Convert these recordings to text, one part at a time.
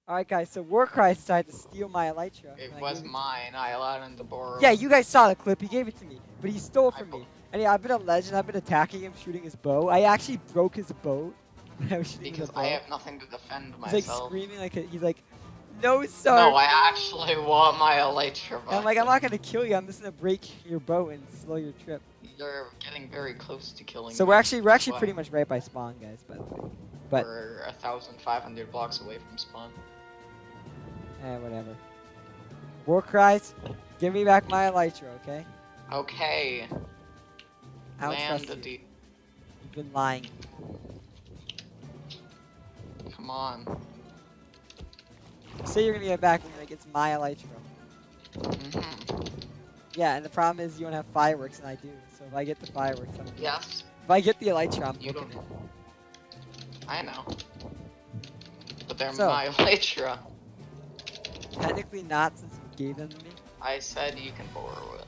Alright guys, so Warcries decided to steal my Elytra. It was mine. I allowed him to borrow. Yeah, you guys saw the clip. He gave it to me. But he stole it from me. And yeah, I've been a legend. I've been attacking him, shooting his bow. I actually broke his bow. Because I have nothing to defend he's myself. He's like screaming like he's like, no, sir. No, I actually want my Elytra back. I'm like, I'm not gonna kill you. I'm just gonna break your bow and slow your trip. You're getting very close to killing me. So we're actually pretty much right by spawn, guys. By the way. But we're 1,500 blocks away from spawn. Whatever. Warcries, give me back my Elytra, okay? Okay. I don't trust you. You've been lying. Come on. Say you're gonna get it back when it's my Elytra. Yeah, and the problem is you don't have fireworks and I do. So if I get the fireworks, I'm good. Yes. If I get the Elytra, I'm looking it. I know. But they're my Elytra. Technically not, since you gave them to me. I said you can borrow it.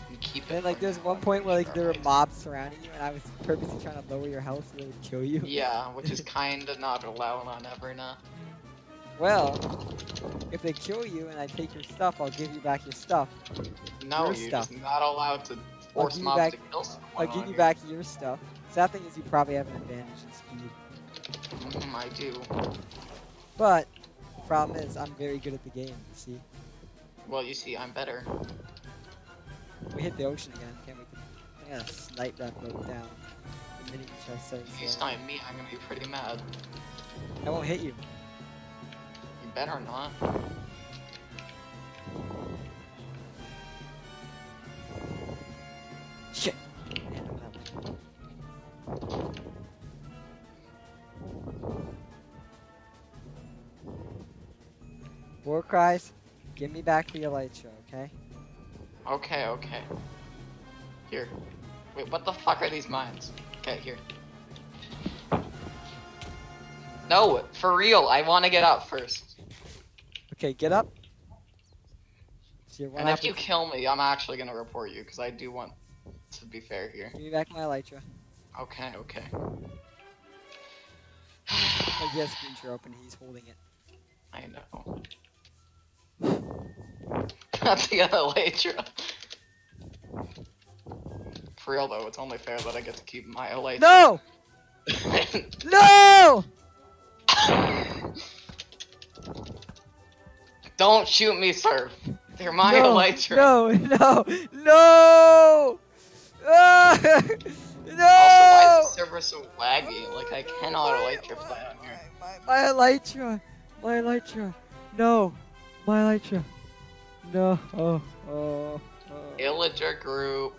You keep it. Like there's one point where like there were mobs surrounding you, and I was purposely trying to lower your health so they would kill you. Yeah, which is kinda not allowed on Everneth. Well, if they kill you and I take your stuff, I'll give you back your stuff. No, you're just not allowed to force mobs to kill someone. I'll give you back your stuff. Sad thing is you probably have an advantage in speed. I do. But the problem is I'm very good at the game, you see? Well, you see, I'm better. We hit the ocean again, can't we? I'm gonna snipe that boat down. The minute you try to set it If you snipe me, I'm gonna be pretty mad. I won't hit you. You better not. Shit! Warcries, give me back the Elytra, okay? Okay, okay. Here. Wait, what the fuck are these mines? Okay, here. No, for real, I want to get up first. Okay, get up. And if you kill me, I'm actually gonna report you, because I do want to be fair here. Give me back my Elytra. Okay, okay. Oh, he has screen share open, he's holding it. I know. That's the other Elytra. For real though, it's only fair that I get to keep my Elytra. No! No! Don't shoot me, Surf. They're my Elytra. No, no, no! Ah! No! Also, why is the server so laggy? Like, I cannot Elytra fly on here. My Elytra! My Elytra! No! My Elytra! No! Oh. Illager group.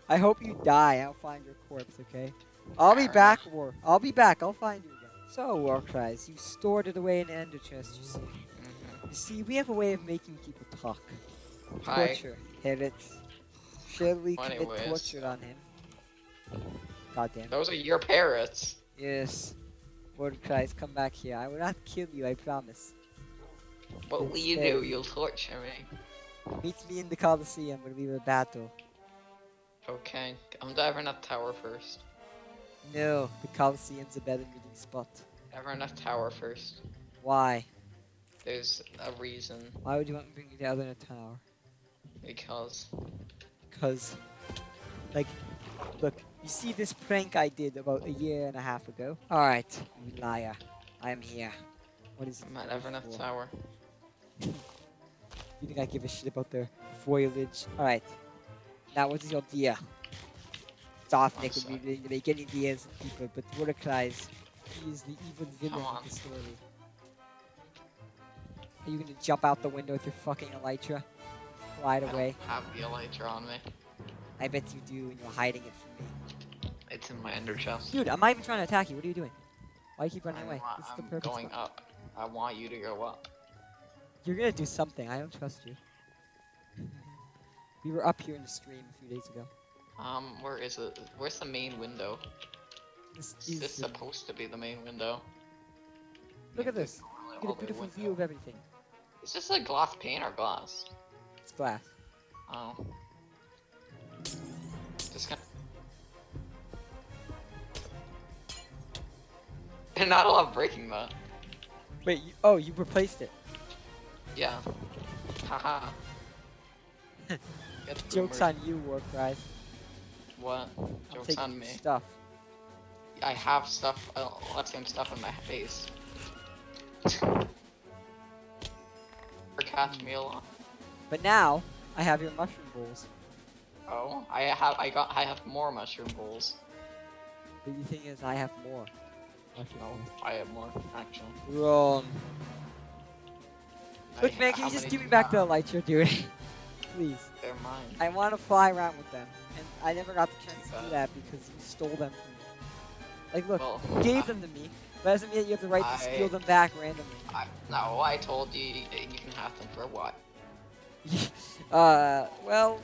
I hope you die. I'll find your corpse, okay? I'll be back, War. I'll be back. I'll find you again. So, Warcries, you stored it away in the ender chest, you see. You see, we have a way of making people talk. Torture. Herits. Shall we commit torture on him? Goddamn. Those are your parrots. Yes. Warcries, come back here. I will not kill you, I promise. What will you do? You'll torture me. Meet me in the Coliseum when we will battle. Okay, I'm to Everneth Tower first. No, the Coliseum's a better meeting spot. Everneth Tower first. Why? There's a reason. Why would you want me to bring you down in a tower? Because, like, look, you see this prank I did about a year and a half ago? Alright, you liar. I am here. What is it? I'm at Everneth Tower. You think I give a shit about their foliage? Alright. Now, what is your idea? Sarfnic would be to make any ideas of people, but Warcries, he is the evil villain of the story. Are you gonna jump out the window with your fucking Elytra? Fly it away? I don't have the Elytra on me. I bet you do, and you're hiding it from me. It's in my ender chest. Dude, I'm not even trying to attack you. What are you doing? Why do you keep running away? This is the purpose. I'm going up. I want you to go up. You're gonna do something. I don't trust you. We were up here in the stream a few days ago. Where is it? Where's the main window? Is this supposed to be the main window? Look at this. Get a beautiful view of everything. Is this like glass pane or glass? It's glass. Oh. Just kind of... You're not allowed breaking that. Wait, oh, you replaced it. Yeah. Haha. Get Joke's boomered. on you, Warcries. What? I'm Joke's taking on your me. stuff. I have stuff. Let's say stuff in my face. For catch me along. But now, I have your mushroom bowls. Oh, I have more mushroom bowls. But the thing is, I have more mushroom No, bowls. I have more actually. Wrong. Look, man, can How you just many give do me you back the have? elytra, dude? Please. They're mine. I want to fly around with them. And I never got the chance to do Okay. that because you stole them from me. Like, look, Well, you gave them to me, but doesn't mean that you have the right to steal them back randomly. No, I told you you can have them for what? Well...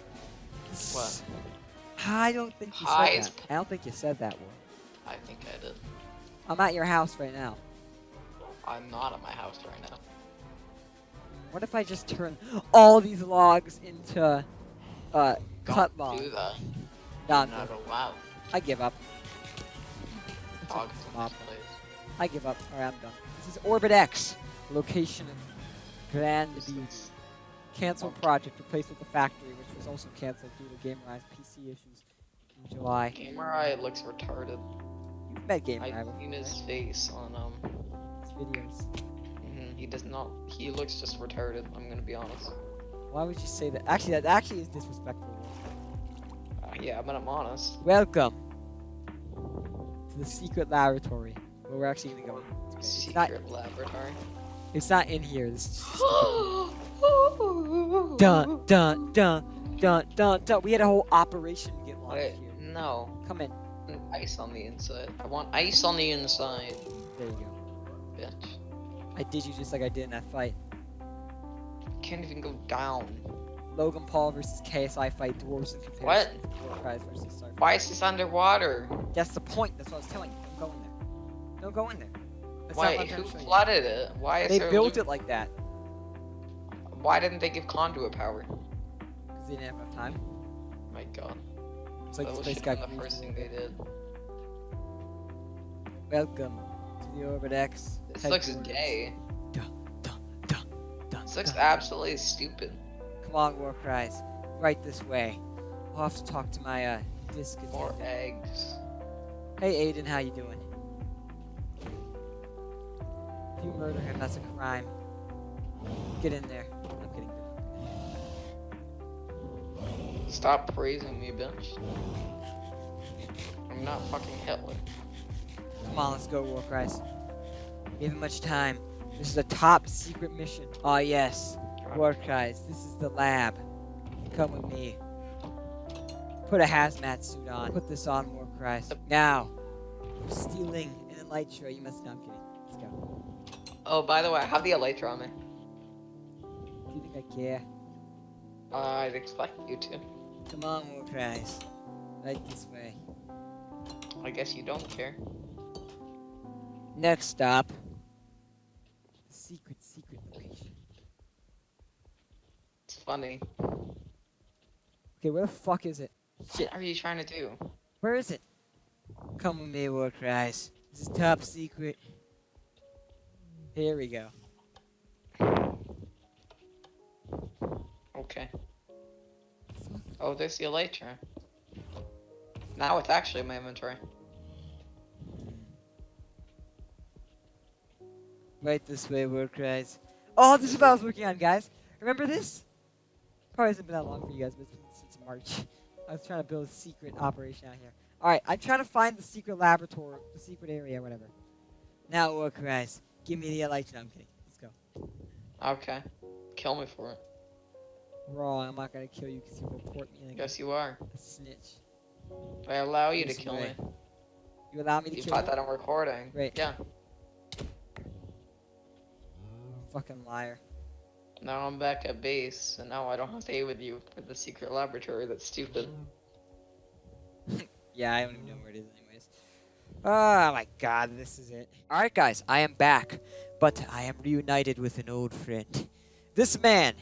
What? I don't think you Highs. said that. I don't think you said that, War. I think I did. I'm at your house right now. I'm not at my house right now. What if I just turn all these logs into, cut Don't logs? do that. Nah, You're not no, allowed. I give up. Dog Mop. place. I give up. Alright, I'm done. This is Orbit X. Location of Grand Beauty. Canceled project replaced with the factory, which was also canceled due to Gamerise PC issues in July. Gamer Eye looks retarded. You've met Gamer I've before, seen his right? face on His videos. He does not. He looks just retarded. I'm gonna be honest. Why would you say that? Actually, that actually is disrespectful. Yeah, but I'm honest. Welcome to the secret laboratory where we're actually gonna go. It's not. Secret laboratory. It's not in here. This is just dun dun dun dun dun dun. We had a whole operation to get launched Wait, here. no. Come in. Ice on the inside. I want ice on the inside. There you go. Bitch. I did you just like I did in that fight. Can't even go down. Logan Paul versus KSI fight. Dwarves in comparison. Warcries versus Sarfnic. Why is this underwater? That's the point. That's what I was telling you. Don't go in there. Don't go in there. That's not Why? what I'm Who trying to show you. flooded it? Why is They there built it like that Why didn't they give conduit power? because they didn't have enough time. My God. It's like That this was place shit got the griefed first a thing little they bit. did. Welcome to the Orbit X. This looks headquarters. gay. Dun, dun, dun, dun, This looks dun. absolutely stupid. Come on, Warcries. Right this way. I'll have to talk to my disc More attendant. eggs. Hey Aiden, how you doing? If you murder him, that's a crime. Get in there. I'm kidding. Stop praising me, bitch. I'm not fucking Hitler. Come on, let's go, Warcries. We haven't much time. This is a top secret mission. Oh yes, Warcries. This is the lab. Come with me. Put a hazmat suit on. Put this on, Warcries. Now, you're stealing an elytra. You must. No, I'm kidding. Let's go. Oh, by the way, I have the elytra on me. Do you think I care? I'd expect you to. Come on, Warcries. Right this way. I guess you don't care. Next stop. Secret location. It's funny. Okay, where the fuck is it? Shit. What are you trying to do? Where is it? Come with me, Warcries. This is top secret. Here we go. Okay. Oh, there's the elytra. Now it's actually in my inventory. Right this way, Warcries. Oh, this is what I was working on, guys. Remember this? Probably hasn't been that long for you guys, but it's been since March. I was trying to build a secret operation out here. Alright, I'm trying to find the secret laboratory, the secret area, whatever. Now, Warcries, give me the elytra. I'm kidding. Let's go. Okay. Kill me for it. Wrong, I'm not gonna kill you because you report me like Yes, you are. a snitch. I allow you to This kill way. me. You allow me to You kill thought you? that I'm recording. Great. Yeah. Fucking liar. Now I'm back at base, and now I don't have to stay with you for the secret laboratory. That's stupid. Yeah, I don't even know where it is anyways. Oh my god, this is it. Alright guys, I am back, but I am reunited with an old friend. This man,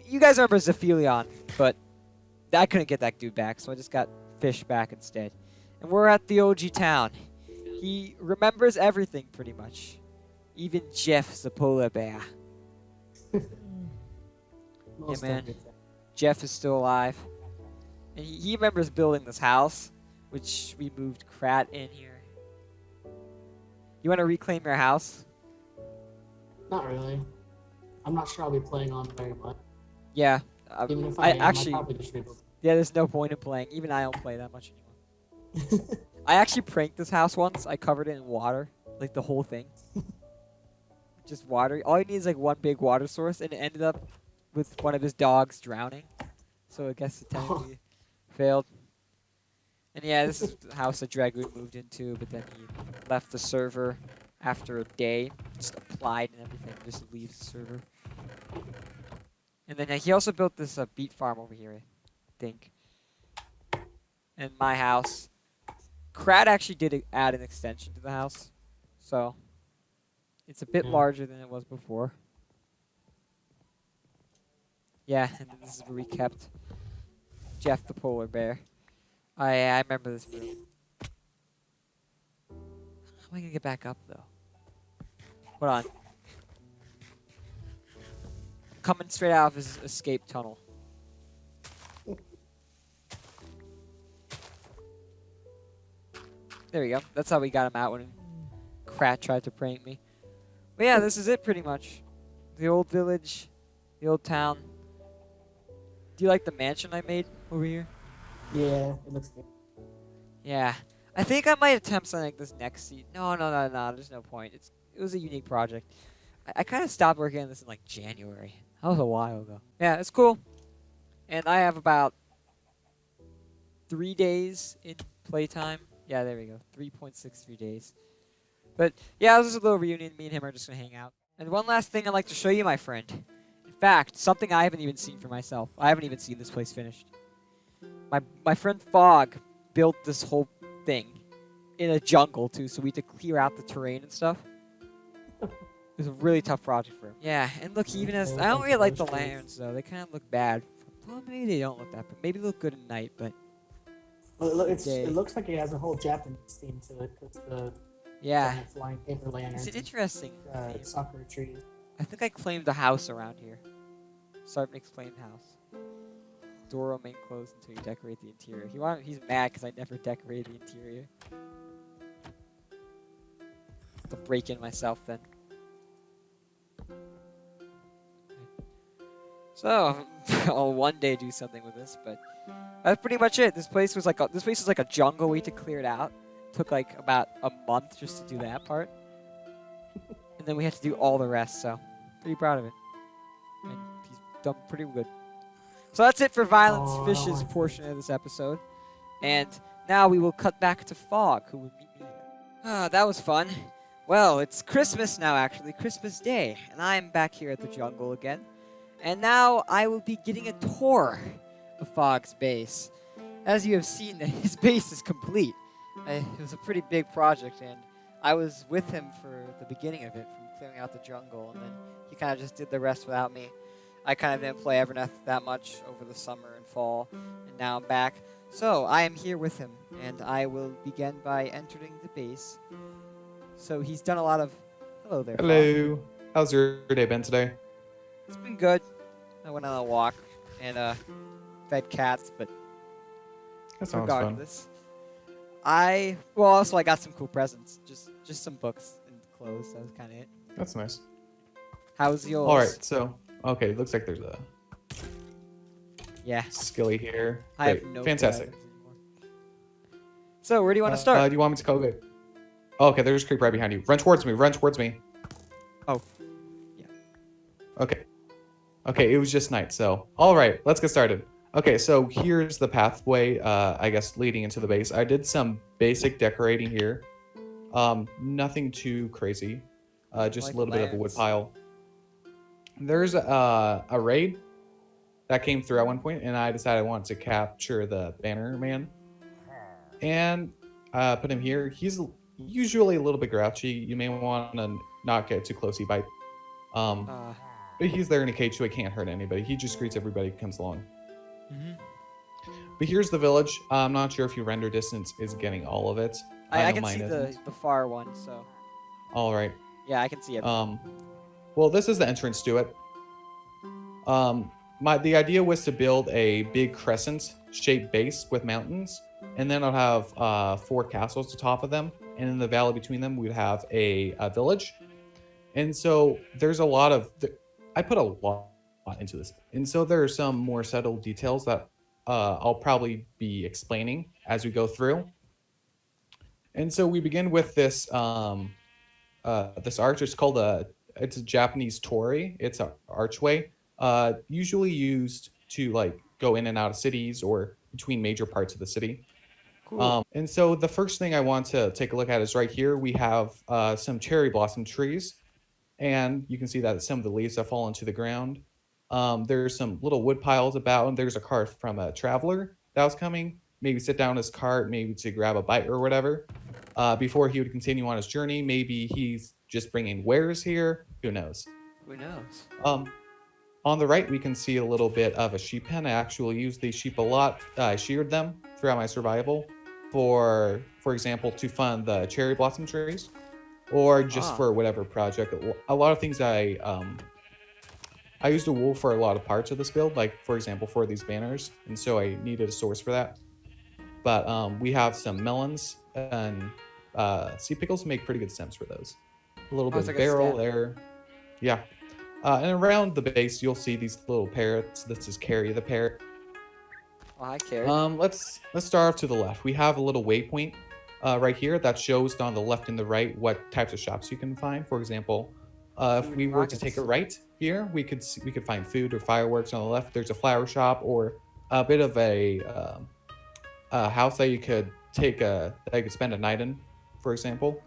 you guys remember Zephelion, but I couldn't get that dude back, so I just got Fish back instead. And we're at the OG town. He remembers everything pretty much. Even Jeff the polar bear. Most man. of it. Jeff is still alive. And he remembers building this house, which we moved Krat in here. You want to reclaim your house? Not really. I'm not sure I'll be playing on very much. Yeah. Even if I I am, actually, I'd probably just rebuild. yeah, there's no point in playing. Even I don't play that much anymore. I actually pranked this house once. I covered it in water, like the whole thing. Just water. All you need is like one big water source, and it ended up with one of his dogs drowning. So I guess it technically failed. And yeah, this is the house that Dragoon moved into, but then he left the server after a day. Just applied and everything, just leaves the server. And then he also built this beet farm over here, I think. And my house. Krat actually did add an extension to the house. So it's a bit larger than it was before. Yeah, and then this is where we kept Jeff the polar bear. I remember this room. How am I gonna get back up though? Hold on. Coming straight out of his escape tunnel. There we go. That's how we got him out when Krat tried to prank me. But yeah, this is it pretty much. The old village, the old town. Do you like the mansion I made over here? Yeah, it looks good. Yeah. I think I might attempt something like this next season. No. There's no point. It was a unique project. I kind of stopped working on this in like January. That was a while ago. Yeah, it's cool. And I have about 3 days in playtime. Yeah, there we go. 3.63 days. But yeah, this is a little reunion. Me and him are just going to hang out. And one last thing I'd like to show you, my friend. In fact, something I haven't even seen for myself. I haven't even seen this place finished. My friend Faug built this whole thing in a jungle, too, so we had to clear out the terrain and stuff. It was a really tough project for him. Yeah, and look, he even has... I don't really like the lanterns, though. They kind of look bad. Well, maybe they don't look that bad. Maybe they look good at night, but... Well, it looks like it has a whole Japanese theme to it. It's the giant flying paper lanterns. It's an interesting sakura trees. I think I claimed the house around here. Sarfnic's claimed house. Door remain closed until you decorate the interior. He's mad because I never decorated the interior. To break in myself then. So I'll one day do something with this, but that's pretty much it. This place was like a jungle. We had to clear it out. Took like about a month just to do that part, and then we had to do all the rest. So pretty proud of it. And he's done pretty good. So that's it for Violence Fish's portion of this episode. And now we will cut back to Faug, who will meet me here. Ah, that was fun. Well, it's Christmas now, actually. Christmas Day. And I'm back here at the jungle again. And now I will be getting a tour of Faug's base. As you have seen, his base is complete. It was a pretty big project, and I was with him for the beginning of it, from clearing out the jungle, and then he kind of just did the rest without me. I kind of didn't play Everneth that much over the summer and fall, and now I'm back. So I am here with him, and I will begin by entering the base. So he's done a lot of... Hello there, Hello. How's your day been today? It's been good. I went on a walk and fed cats, but That sounds fun. regardless, I got some cool presents. Just some books and clothes. That was kind of it. That's nice. How's yours? All right, so okay, looks like there's a Yeah. skilly here. I have Great, no fantastic. items anymore. So where do you want to start? Do you want me to go? Okay. Oh, okay, there's a creep right behind you. Run towards me. Run towards me. Oh. Yeah. Okay. Okay, it was just night, so all right, let's get started. Okay, so here's the pathway, I guess, leading into the base. I did some basic decorating here. Nothing too crazy. Just Like a little bit of a wood lands. pile. There's a raid that came through at one point, and I decided I wanted to capture the banner man. And put him here. He's usually a little bit grouchy. You may want to not get too close, he bite. But he's there in a cage, so he can't hurt anybody. He just greets everybody who comes along. But here's the village. I'm not sure if your render distance is getting all of it. I know can mine see isn't. the far one, so. All right. Yeah, I can see everything. Well, this is the entrance to it. The idea was to build a big crescent-shaped base with mountains, and then I'll have 4 castles atop of them, and in the valley between them, we'd have a village. And so there's a lot of I put a lot into this, and so there are some more subtle details that I'll probably be explaining as we go through. And so we begin with this arch. It's a Japanese torii. It's an archway, usually used to like go in and out of cities or between major parts of the city. Cool. And so the first thing I want to take a look at is right here. We have some cherry blossom trees, and you can see that some of the leaves have fallen to the ground. There's some little wood piles about, and there's a cart from a traveler that was coming. Maybe sit down his cart, maybe to grab a bite or whatever. Before he would continue on his journey, maybe he's just bringing wares here. Who knows? Who knows? On the right, we can see a little bit of a sheep pen. I actually use these sheep a lot. I sheared them throughout my survival for example, to fund the cherry blossom trees, or just for whatever project. A lot of things I used the wool for a lot of parts of this build, like for example for these banners, and so I needed a source for that. But we have some melons, and sea pickles make pretty good stems for those. A little bit of like barrel there. Yeah. And around the base, you'll see these little parrots. This is Carrie the parrot. Oh, hi, Carrie. Let's start off to the left. We have a little waypoint right here that shows on the left and the right what types of shops you can find. For example, if we were to take a right here, we could find food or fireworks. On the left, there's a flower shop or a bit of a house that you could spend a night in, for example.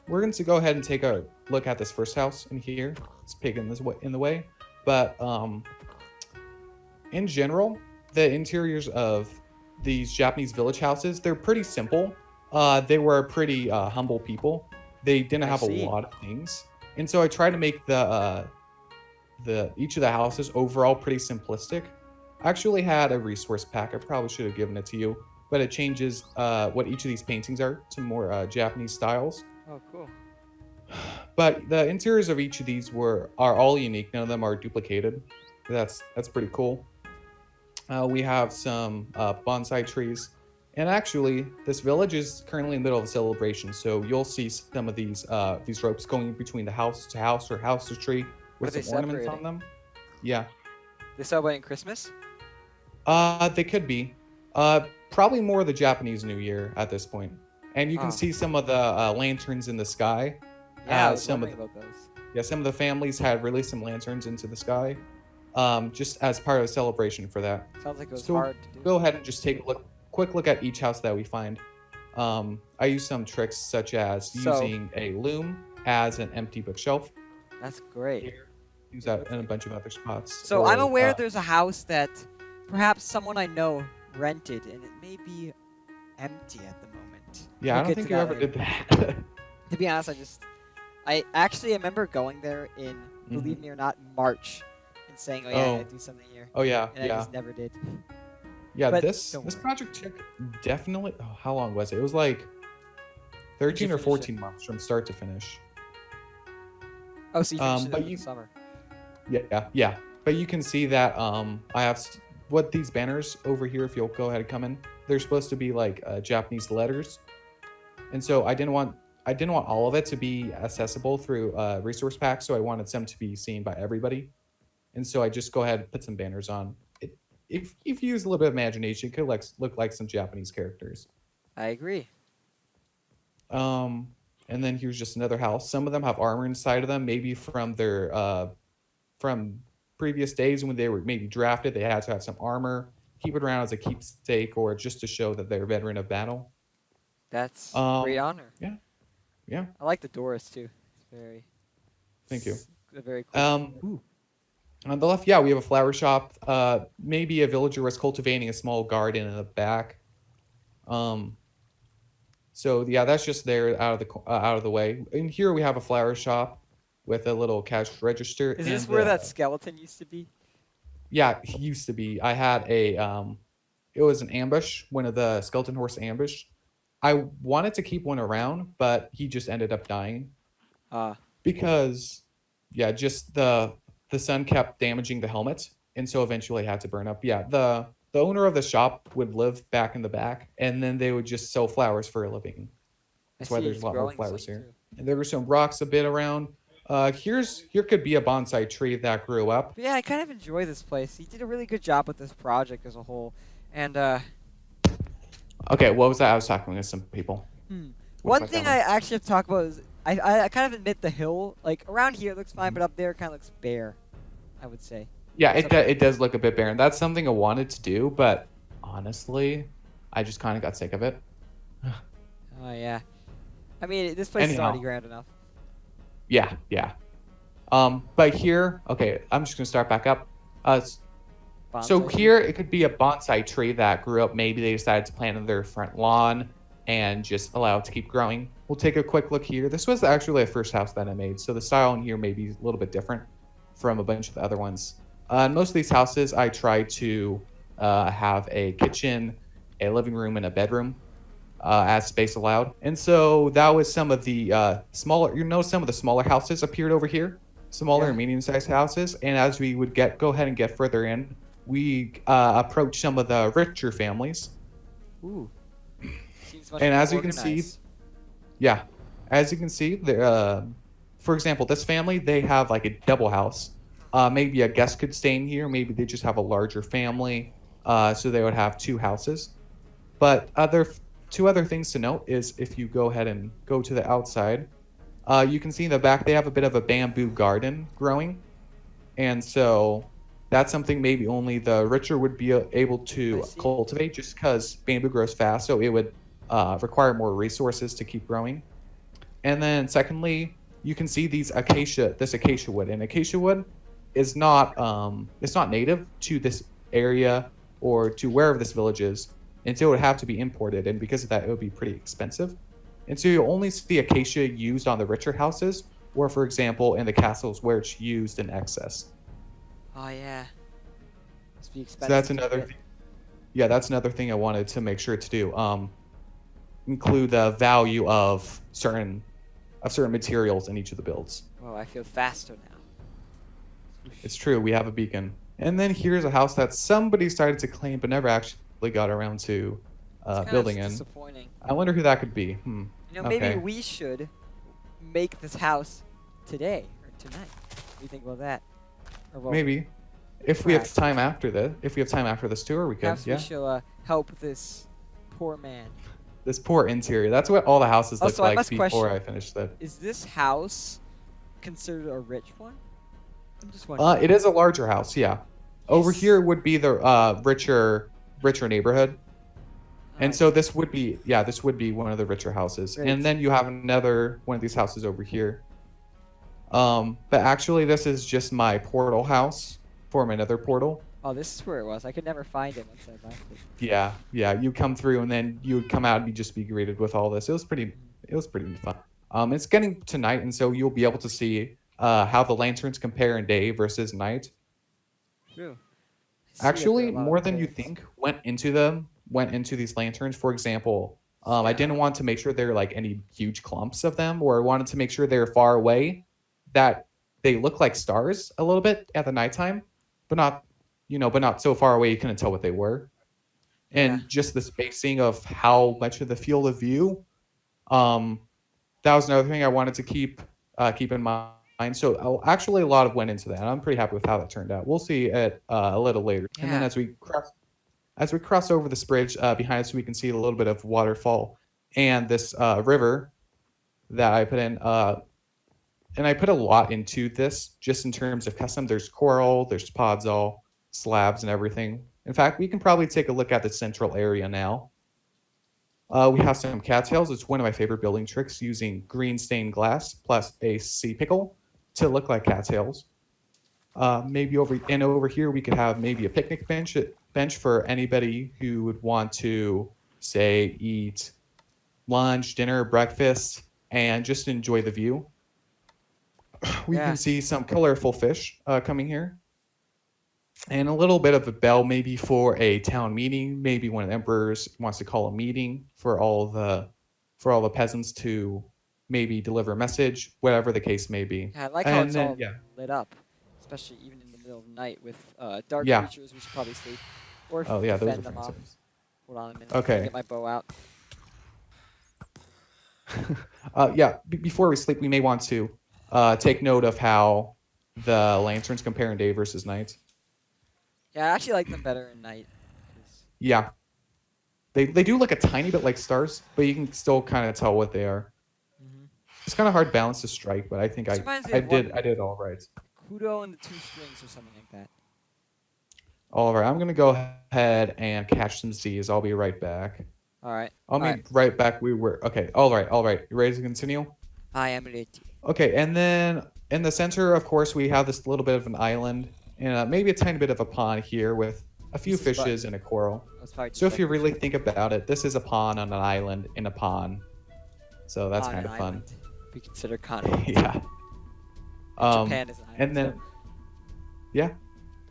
We're going to go ahead and take a look at this first house in here. It's pig in the way, but in general, the interiors of these Japanese village houses, they're pretty simple. They were pretty humble people. They didn't have a lot of things, and so I try to make each of the houses overall pretty simplistic. I actually had a resource pack. I probably should have given it to you, but it changes what each of these paintings are to more Japanese styles. Oh, cool. But the interiors of each of these are all unique. None of them are duplicated. That's pretty cool. We have some bonsai trees, and actually, this village is currently in the middle of a celebration. So you'll see some of these ropes going between the house to house or house to tree with some ornaments on them. Yeah. They celebrating Christmas? They could be. Probably more the Japanese New Year at this point. And you can see some of the lanterns in the sky. Yeah, I was wondering about those. Yeah, some of the families had released some lanterns into the sky, just as part of a celebration for that. Sounds like it was hard to do. Go ahead and just take a quick look at each house that we find. I use some tricks such as using a loom as an empty bookshelf. That's great. Use that in a bunch of other spots. So I'm aware there's a house that perhaps someone I know rented, and it may be empty at the moment. Yeah, I don't think you ever did that. To be honest, I actually remember going there in, believe me or not, March, and saying, "Oh yeah, I'm gonna do something here." Oh yeah, and I just never did. Yeah, but this project took definitely. Oh, how long was it? It was like 13 or 14 months from start to finish. Oh, so you finished it in the summer. Yeah. But you can see that I have what these banners over here. If you'll go ahead and come in, they're supposed to be like Japanese letters, and so I didn't want all of it to be accessible through resource packs. So I wanted them to be seen by everybody, and so I just go ahead and put some banners on. If you use a little bit of imagination, it could look like some Japanese characters. I agree. And then here's just another house. Some of them have armor inside of them, maybe from their from previous days when they were maybe drafted. They had to have some armor, keep it around as a keepsake, or just to show that they're a veteran of battle. That's great honor. Yeah. I like the doors too. It's very. Thank you. Very cool. On the left, we have a flower shop. Maybe a villager was cultivating a small garden in the back. So yeah, that's just there out of the way. In here we have a flower shop with a little cash register. Is this where that skeleton used to be? Yeah, it used to be. I had it was an ambush, one of the skeleton horse ambush. I wanted to keep one around, but he just ended up dying. Because, yeah, just the sun kept damaging the helmets, and so eventually had to burn up. Yeah, the owner of the shop would live back in the back, and then they would just sell flowers for a living. That's why there's a lot more flowers here. And there were some rocks a bit around. Here could be a bonsai tree that grew up. But yeah, I kind of enjoy this place. He did a really good job with this project as a whole. And Okay, what was that? I was talking with some people. One thing I actually have to talk about is I kind of admit the hill, like around here it looks fine, but up there it kind of looks bare, I would say. Yeah, it does look a bit barren. That's something I wanted to do, but honestly, I just kind of got sick of it. Oh yeah, I mean this place is already grand enough. Yeah. But here, okay, I'm just gonna start back up. So here it could be a bonsai tree that grew up. Maybe they decided to plant in their front lawn and just allow it to keep growing. We'll take a quick look here. This was actually the first house that I made, so the style in here may be a little bit different from a bunch of the other ones. In most of these houses, I try to have a kitchen, a living room, and a bedroom as space allowed. And so that was some of the smaller, some of the smaller houses appeared over here, smaller and medium-sized houses. And as we would go ahead and get further in, we approached some of the richer families. Ooh. And as you can see, for example, this family, they have like a double house. Maybe a guest could stay in here. Maybe they just have a larger family, so they would have two houses. But two other things to note is if you go ahead and go to the outside, you can see in the back they have a bit of a bamboo garden growing, and so that's something maybe only the richer would be able to cultivate, just because bamboo grows fast, so it would require more resources to keep growing. And then secondly, you can see this acacia wood, and acacia wood is not it's not native to this area or to wherever this village is, and so it would have to be imported, and because of that it would be pretty expensive. And so you only see acacia used on the richer houses, or for example in the castles where it's used in excess. Oh yeah, must be expensive. So that's another thing. Yeah, that's another thing I wanted to make sure to do. Include the value of certain materials in each of the builds. Oh, I feel faster now. It's true, we have a beacon. And then here's a house that somebody started to claim but never actually got around to building in. Disappointing. I wonder who that could be. Maybe we should make this house today or tonight. What do you think about that? Maybe. If we have time after this tour, we could. Perhaps we shall help this poor man. This poor interior. That's what all the houses look like before I finish that. Is this house considered a rich one? I'm just wondering. It is a larger house, yeah. Yes. Over here would be the richer neighborhood. And so this would be one of the richer houses. Great. And then you have another one of these houses over here. But actually this is just my portal house for my nether portal. Oh, this is where it was. I could never find it once I left it. Yeah. You come through and then you would come out and you'd just be greeted with all this. It was pretty fun. It's getting to night, and so you'll be able to see how the lanterns compare in day versus night. True. Actually, more than you think went into these lanterns. For example, I didn't want to make sure there were like any huge clumps of them, or I wanted to make sure they were far away, that they look like stars a little bit at the nighttime, but not so far away you couldn't tell what they were. And just the spacing of how much of the field of view, that was another thing I wanted to keep in mind. So actually a lot went into that, and I'm pretty happy with how that turned out. We'll see it a little later. Yeah. And then as we cross over this bridge behind us, we can see a little bit of waterfall and this river that I put in. And I put a lot into this just in terms of custom. There's coral, there's podzol, slabs, and everything. In fact, we can probably take a look at the central area now. We have some cattails. It's one of my favorite building tricks, using green stained glass plus a sea pickle to look like cattails. Maybe over here we could have maybe a picnic bench for anybody who would want to, say, eat lunch, dinner, breakfast, and just enjoy the view. We can see some colorful fish coming here. And a little bit of a bell maybe for a town meeting. Maybe one of the emperors wants to call a meeting for all the peasants to maybe deliver a message, whatever the case may be. Yeah, I like how And it's then all lit up, especially even in the middle of the night with dark yeah. creatures. We should probably sleep or Oh yeah, those are fend them off. friends. Hold on a minute. Okay. Get my bow out. Yeah. Before we sleep, we may want to take note of how the lanterns compare in day versus night. Yeah, I actually like them better in night. Yeah. They do look a tiny bit like stars, but you can still kind of tell what they are. It's kind of hard balance to strike, but I think I did all right. Kudo and the 2 strings or something like that. All right, I'm gonna go ahead and catch some Z's. I'll be right back. All right. I'll be right back. We were okay. All right. You ready to continue? I am ready. Okay, and then in the center, of course, we have this little bit of an island and maybe a tiny bit of a pond here with a few fishes and a coral. So if you really think about it, this is a pond on an island in a pond. So that's kind of fun. We consider continent. Yeah. Japan is an island. And then, yeah,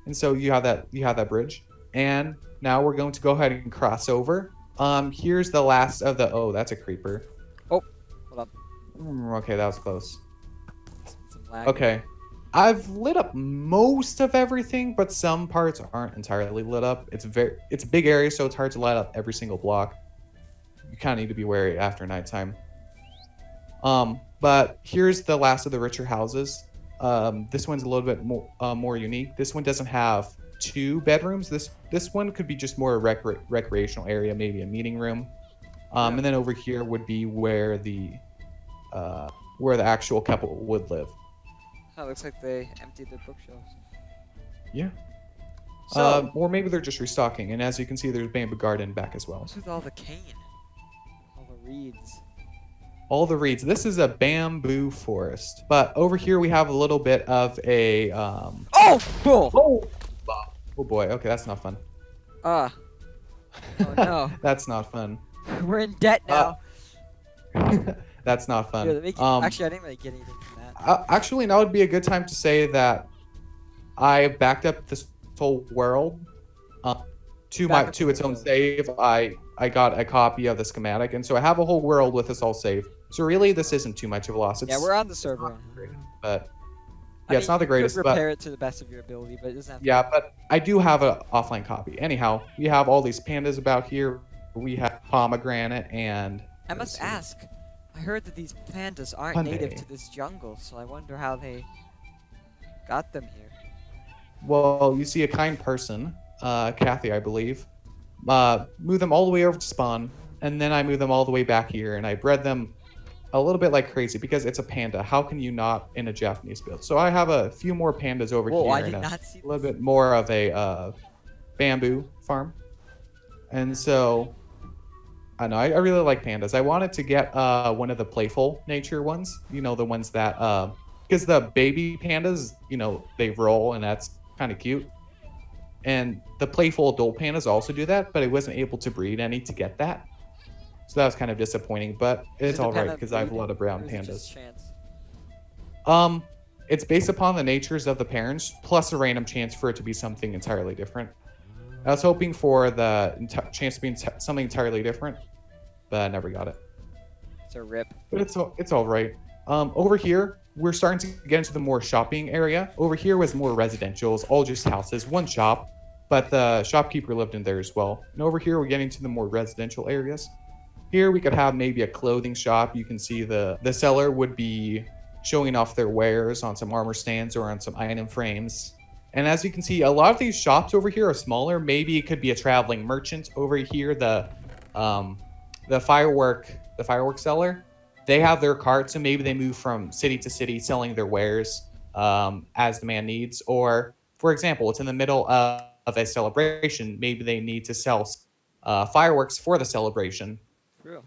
and so you have that bridge, and now we're going to go ahead and cross over. Here's the last of the. Oh, that's a creeper. Oh, hold up. Okay, that was close. Some lag. Okay, I've lit up most of everything, but some parts aren't entirely lit up. It's a big area, so it's hard to light up every single block. You kind of need to be wary after nighttime. But here's the last of the richer houses. This one's a little bit more unique. This one doesn't have 2 bedrooms. This one could be just more a recreational area, maybe a meeting room. And then over here would be where the actual couple would live. Oh, looks like they emptied their bookshelves. Yeah. So, or maybe they're just restocking. And as you can see, there's bamboo garden back as well. what's with all the cane? All the reeds. All the reeds. This is a bamboo forest. But over here we have a little bit of a Oh, cool. Oh boy. Okay, that's not fun. Oh no. That's not fun. We're in debt now. That's not fun. Actually, I didn't really get anything from that. Actually, now would be a good time to say that I backed up this whole world to its own save. I got a copy of the schematic, and so I have a whole world with this all saved. So really, this isn't too much of a loss. Yeah, we're on the server. But yeah, it's not the greatest. You could repair it to the best of your ability, but it doesn't have. Yeah, but I do have an offline copy. Anyhow, we have all these pandas about here. We have pomegranate and. I must ask. I heard that these pandas aren't native to this jungle, so I wonder how they got them here. Well, you see a kind person, Kathy, I believe, move them all the way over to spawn, and then I move them all the way back here, and I bred them a little bit like crazy because it's a panda. How can you not in a Japanese build? So I have a few more pandas over here. I did not see a little bit more of a bamboo farm, and so. I know, I really like pandas. I wanted to get one of the playful nature ones. You know, the ones that, because the baby pandas, you know, they roll and that's kind of cute. And the playful adult pandas also do that, but I wasn't able to breed any to get that. So that was kind of disappointing, but it's all right because I have a lot of brown pandas. It's based upon the natures of the parents, plus a random chance for it to be something entirely different. I was hoping for the chance to be something entirely different, but I never got it. It's a rip. But it's all right. Over here, we're starting to get into the more shopping area. Over here was more residentials, all just houses, one shop, but the shopkeeper lived in there as well. And over here, we're getting to the more residential areas. Here, we could have maybe a clothing shop. You can see the seller would be showing off their wares on some armor stands or on some item frames. And as you can see, a lot of these shops over here are smaller. Maybe it could be a traveling merchant over here. The firework seller, they have their cart, so maybe they move from city to city selling their wares as the man needs. Or, for example, it's in the middle of a celebration. Maybe they need to sell fireworks for the celebration. True.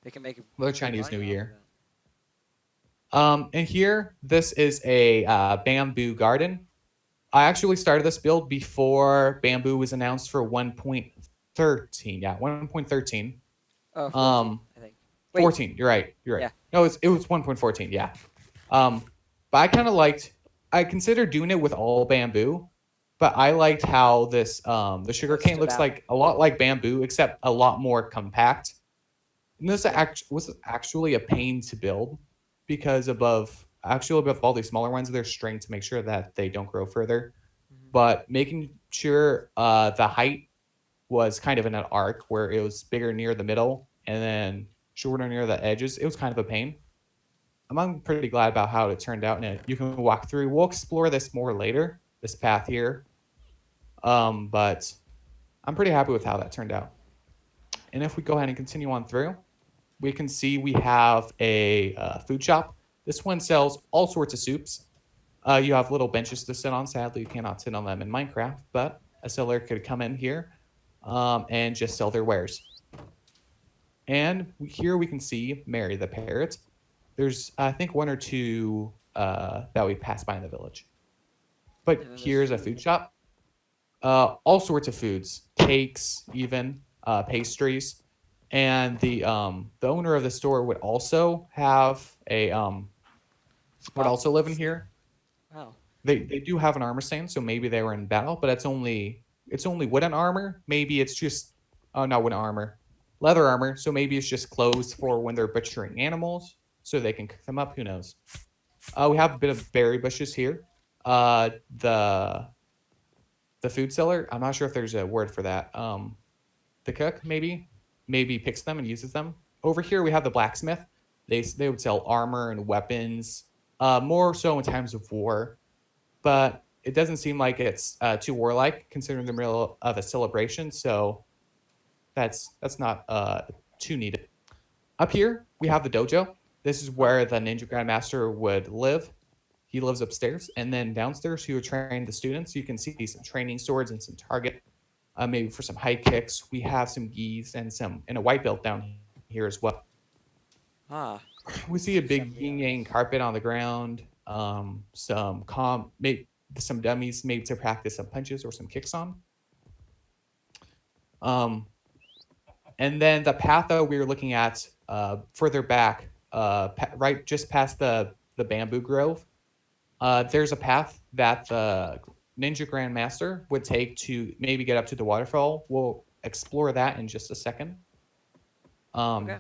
They can make the Chinese New Year. And here, this is a bamboo garden. I actually started this build before bamboo was announced for 1.13. Yeah, 1.13. Oh, 14, I think. Wait. 14. You're right. Yeah. No, it was 1.14. Yeah. But I considered doing it with all bamboo, but I liked how this the sugarcane looks like a lot like bamboo, except a lot more compact. And this was actually a pain to build because above all these smaller ones, they're stringed to make sure that they don't grow further. Mhm. But making sure the height was kind of in an arc where it was bigger near the middle and then shorter near the edges, it was kind of a pain. I'm pretty glad about how it turned out, and you can walk through. We'll explore this more later, this path here. But I'm pretty happy with how that turned out. And if we go ahead and continue on through, we can see we have a food shop. This one sells all sorts of soups. You have little benches to sit on. Sadly, you cannot sit on them in Minecraft, but a seller could come in here and just sell their wares. And here we can see Mary the parrot. There's, I think, one or two that we passed by in the village. But here's a food shop. All sorts of foods, cakes, even pastries. And the owner of the store would also have a would also live in here. Wow. They do have an armor stand, so maybe they were in battle, but it's only wooden armor. Maybe it's just not wooden armor, leather armor. So maybe it's just clothes for when they're butchering animals, so they can cook them up. Who knows? We have a bit of berry bushes here. The food seller. I'm not sure if there's a word for that. The cook maybe picks them and uses them. Over here we have the blacksmith. They would sell armor and weapons, more so in times of war, but it doesn't seem like it's too warlike considering the middle of a celebration. So that's not too needed. Up here we have the dojo. This is where the ninja grandmaster would live. He lives upstairs, and then downstairs he would train the students. You can see some training swords and some target, maybe for some high kicks. We have some gis and a white belt down here as well. Ah. We see a big yin yang carpet on the ground. Some dummies maybe to practice some punches or some kicks on. And then the path that we were looking at further back, right just past the bamboo grove. There's a path that the Ninja Grandmaster would take to maybe get up to the waterfall. We'll explore that in just a second. Okay.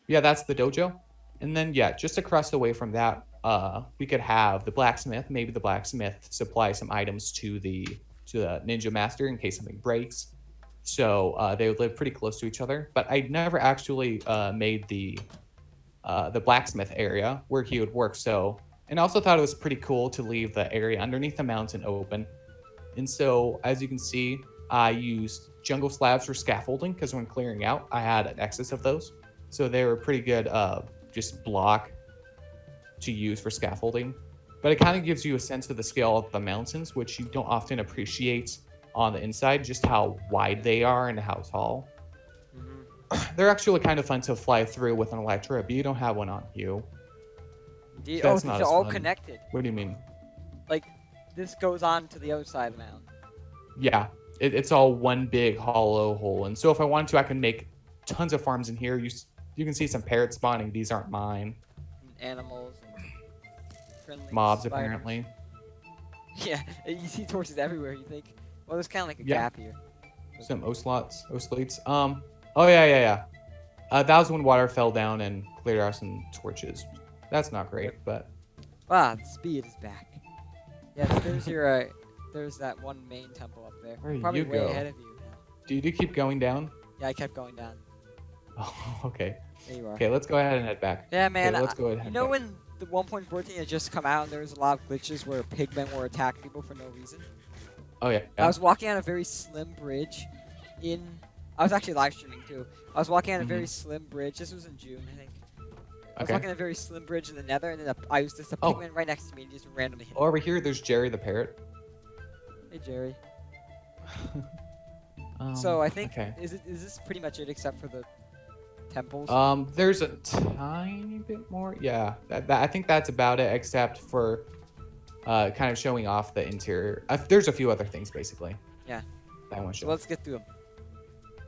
Yeah, that's the dojo. And then, yeah, just across the way from that, we could have the blacksmith. Maybe the blacksmith supply some items to the Ninja Master in case something breaks. So they would live pretty close to each other. But I never actually made the blacksmith area where he would work. So, and I also thought it was pretty cool to leave the area underneath the mountain open. And so, as you can see, I used jungle slabs for scaffolding because when clearing out, I had an excess of those. So they were pretty good, just block to use for scaffolding. But it kind of gives you a sense of the scale of the mountains, which you don't often appreciate on the inside, just how wide they are and how tall. Mm-hmm. They're actually kind of fun to fly through with an Electra, but you don't have one on you. Indeed. That's oh, not they're as all fun. connected. What do you mean? Like, this goes on to the other side of the mountain. Yeah, it's all one big hollow hole. And so if I wanted to, I can make tons of farms in here. You can see some parrots spawning. These aren't mine. And animals and friendly mobs, spiders. apparently. Yeah, you see torches everywhere. You think, well, there's kind of like a Yeah. gap here. Some ocelots. Oh, yeah. That was when water fell down and cleared out some torches. That's not great, but... Ah, the speed is back. Yes, there's your, there's that one main temple up there. Where Probably you way go? ahead of you. Do you keep going down? Yeah, I kept going down. Oh, okay. There you are. Okay, let's go ahead and head back. Yeah, man. Okay, let's go ahead and you head know back. when the 1.14 had just come out and there was a lot of glitches where pigmen were attacking people for no reason? Oh, yeah. I was walking on a very slim bridge I was actually live streaming too. I was walking on a very slim bridge. This was in June, I think. I was walking on a very slim bridge in the nether, and then I was just a pigman right next to me and just randomly hit me. Over here, there's Jerry the parrot. Hey, Jerry. So I think, okay. is this pretty much it except for the temples? There's a tiny bit more. Yeah, I think that's about it, except for kind of showing off the interior. There's a few other things, basically. Yeah. That one So let's get through them.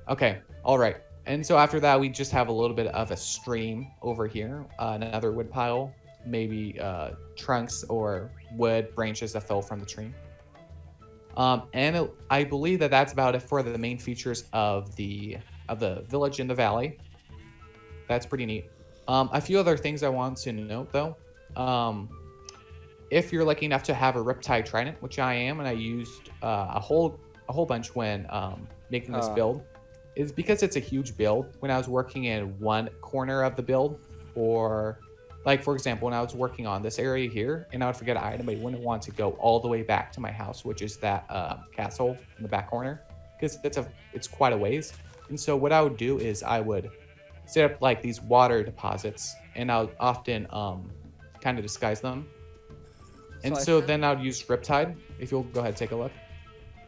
Okay, all right. And so after that, we just have a little bit of a stream over here, another wood pile, maybe trunks or wood branches that fell from the tree. I believe that that's about it for the main features of the village in the valley. That's pretty neat. A few other things I want to note though. If you're lucky enough to have a Riptide Trident, which I am, and I used a whole bunch when making this build, is because it's a huge build. When I was working in one corner of the build, or like for example, when I was working on this area here, and I would forget an item, I wouldn't want to go all the way back to my house, which is that castle in the back corner, because it's quite a ways. And so what I would do is I would set up like these water deposits, and I would often kind of disguise them. And so then I would use Riptide. If you'll go ahead and take a look.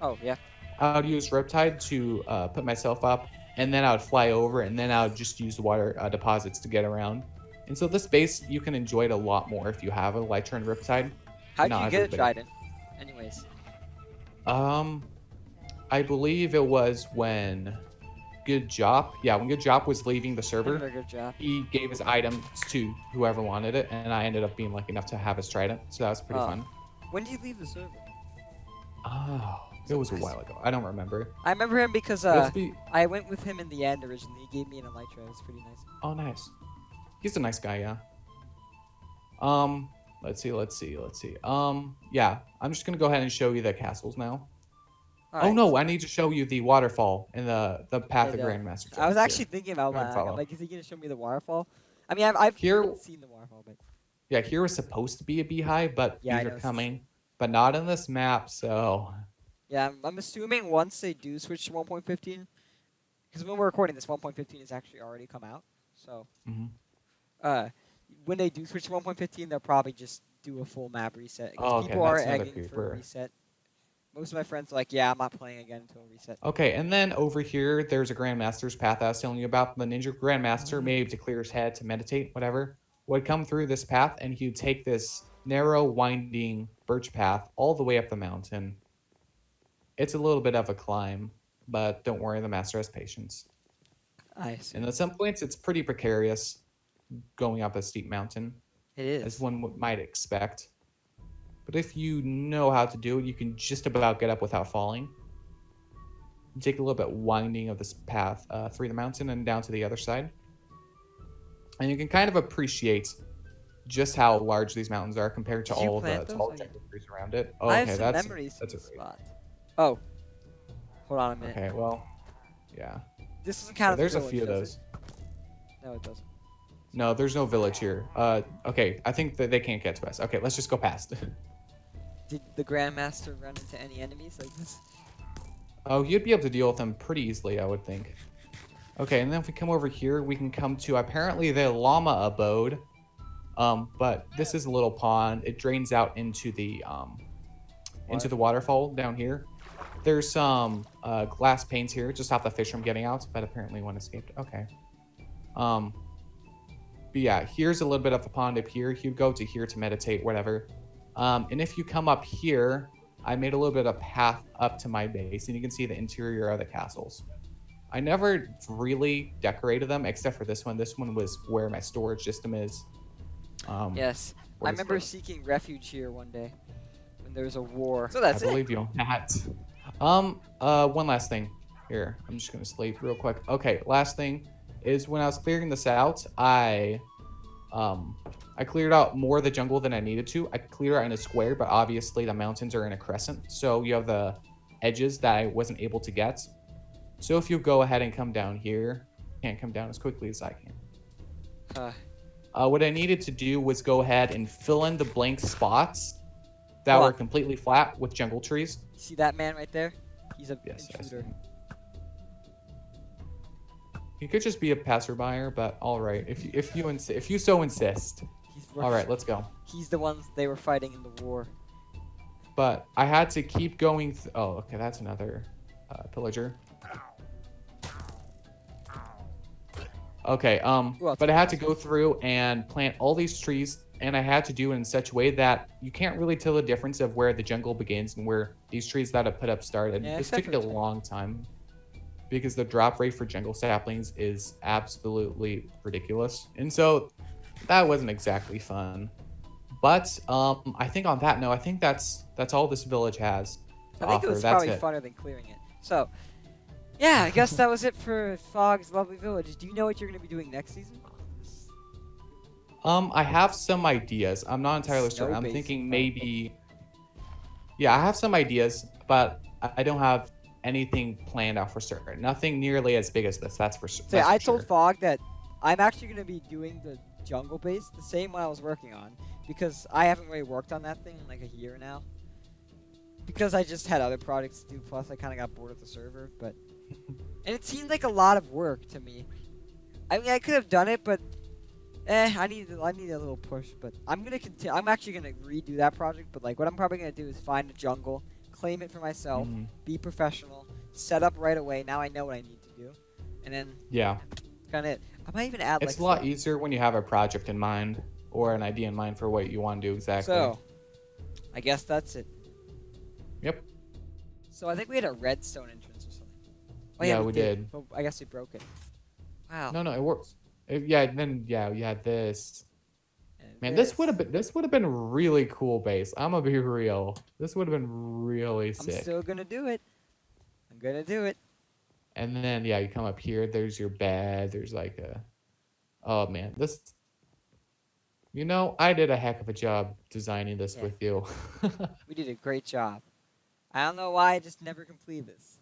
Oh yeah. I would use Riptide to put myself up, and then I would fly over, and then I would just use the water deposits to get around. And so this base, you can enjoy it a lot more if you have a Elytra and Riptide. How did you get a Trident? Anyways. I believe it was when Good Job. Yeah, when Good Job was leaving the server, Good job. he gave his items to whoever wanted it, and I ended up being lucky enough to have his Trident. So that was pretty fun. When did you leave the server? Oh, it was a while ago. I don't remember. I remember him because I went with him in the end originally. He gave me an Elytra. It was pretty nice. Oh, nice. He's a nice guy, yeah. Let's see. Yeah, I'm just gonna go ahead and show you the castles now. Right. Oh no, I need to show you the waterfall and the path of Grandmaster. I was actually thinking about that. Like, is he gonna show me the waterfall? I mean, I've seen the waterfall, but yeah, here was supposed to be a beehive, but these are coming, but not in this map. So yeah, I'm assuming once they do switch to 1.15, because when we're recording this, 1.15 has actually already come out. So when they do switch to 1.15, they'll probably just do a full map reset. Okay, people are egging for a reset. Most of my friends are like, yeah, I'm not playing again until reset. Okay, and then over here, there's a Grandmaster's path I was telling you about. The Ninja Grandmaster, maybe to clear his head, to meditate, whatever, would come through this path, and he would take this narrow, winding birch path all the way up the mountain. It's a little bit of a climb, but don't worry, the Master has patience. I see. And at some points, it's pretty precarious going up a steep mountain. It is. As one might expect. But if you know how to do it, you can just about get up without falling. You take a little bit winding of this path through the mountain and down to the other side. And you can kind of appreciate just how large these mountains are compared to all the tall jungle trees around it. Oh, okay, that's a spot. Oh. Hold on a minute. Okay, well, yeah. This doesn't count as there's village, a few of those. No, it doesn't. No, there's no village here. Okay, I think that they can't get to us. Okay, let's just go past. Did the Grandmaster run into any enemies like this? Oh, you'd be able to deal with them pretty easily, I would think. Okay, and then if we come over here, we can come to apparently the llama abode. But this is a little pond. It drains out into the waterfall down here. There's some glass panes here, just stop the fish from getting out, but apparently one escaped. Okay. But yeah, here's a little bit of a pond up here. You go to here to meditate, whatever. And if you come up here, I made a little bit of a path up to my base, and you can see the interior of the castles. I never really decorated them, except for this one. This one was where my storage system is. Yes, I remember seeking refuge here one day when there was a war. So that's I believe you on that. One last thing. Here, I'm just gonna sleep real quick. Okay, last thing is when I was clearing this out, I cleared out more of the jungle than I needed to. I cleared out in a square, but obviously the mountains are in a crescent, so you have the edges that I wasn't able to get. So if you go ahead and come down here, can't come down as quickly as I can. What I needed to do was go ahead and fill in the blank spots that were completely flat with jungle trees. See that man right there? He's a intruder. He could just be a passerby, but all right, if you so insist. All right, let's go. He's the ones they were fighting in the war. But I had to keep going. Oh, okay, that's another pillager. Okay, but I had to go through and plant all these trees, and I had to do it in such a way that you can't really tell the difference of where the jungle begins and where these trees that I put up started. Yeah, it's taken a long time because the drop rate for jungle saplings is absolutely ridiculous. And so that wasn't exactly fun. But I think on that note, I think that's all this village has to offer. I think it was probably funner than clearing it. So yeah, I guess that was it for Faug's lovely village. Do you know what you're going to be doing next season? I have some ideas. I'm not entirely sure. I'm Snow-based. thinking maybe. Yeah, I have some ideas, but I don't have anything planned out for certain. Nothing nearly as big as this. That's for sure. So yeah, I told Faug that I'm actually going to be doing the jungle base the same one I was working on because I haven't really worked on that thing in like a year now. Because I just had other projects to do, plus I kind of got bored of the server, but and it seemed like a lot of work to me. I mean, I could have done it, but I need a little push. But I'm gonna continue. I'm actually gonna redo that project. But like, what I'm probably gonna do is find a jungle, claim it for myself, be professional, set up right away. Now I know what I need to do, and then yeah, kind of. I might even add. It's a lot easier when you have a project in mind or an idea in mind for what you want to do exactly. So, I guess that's it. Yep. So I think we had a redstone entrance or something. Oh, yeah, we did. But I guess we broke it. Wow. No, it works. Then you had this. And Man, this would have been a really cool base. I'm gonna be real. This would have been really sick. I'm still gonna do it. I'm gonna do it. And then you come up here. There's your bed. There's like a. Oh man, this. I did a heck of a job designing this with you. We did a great job. I don't know why I just never completed this.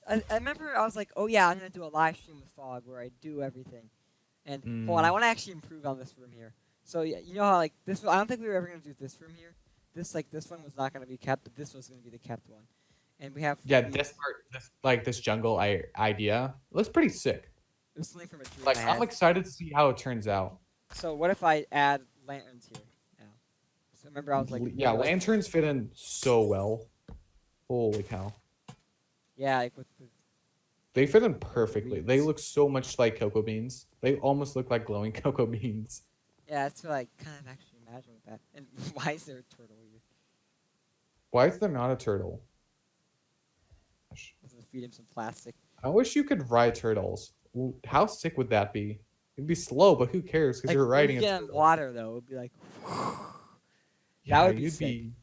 I remember I was like, oh yeah, I'm gonna do a live stream with Faug where I do everything. And hold on, I want to actually improve on this room here. So yeah, you know how like this? I don't think we were ever gonna do this room here. This one was not gonna be kept, but this was gonna be the kept one. And we have this part, this jungle idea looks pretty sick. It was something from a dream. Like I'm excited to see how it turns out. So what if I add lanterns here now? So remember I was like, yeah, lanterns fit in so well. Holy cow. Yeah, like with they fit in perfectly. They look so much like cocoa beans. They almost look like glowing cocoa beans. Yeah, that's what I kind of actually imagine with that. And why is there a turtle here? Why is there not a turtle? Let's feed him some plastic. I wish you could ride turtles. How sick would that be? It'd be slow, but who cares? Because you're riding a turtle. Water though, it'd be like. Yeah, that would be you'd sick. be.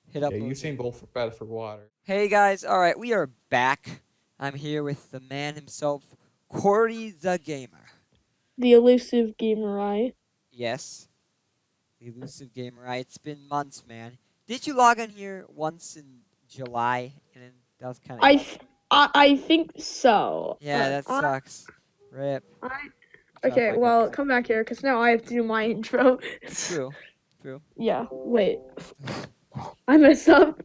Hit up. Yeah, Usain Bolt bad for water. Hey guys, all right, we are back. I'm here with the man himself, Corey the Gamer. The elusive gamer. Yes, the elusive gamer. It's been months, man. Did you log in here once in July? And then that was kind of. I think so. Yeah, that sucks. Rip. Okay, well, come back here, because now I have to do my intro. True. Yeah, wait. I messed up.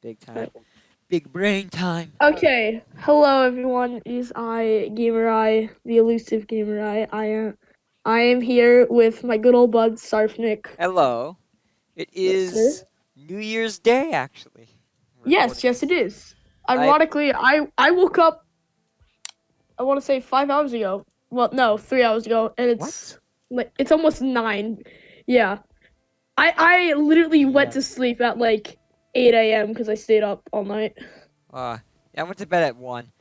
Big time. Big brain time. Okay, hello everyone. It is I, Gamer the elusive Gamer I am here with my good old bud, Sarfnic. Hello. It is New Year's Day, actually. Yes, it is. Ironically, I woke up, I want to say 5 hours ago. Well, no, 3 hours ago, and it's almost 9. Yeah. I literally went to sleep at like 8 a.m. because I stayed up all night. Yeah, I went to bed at 1.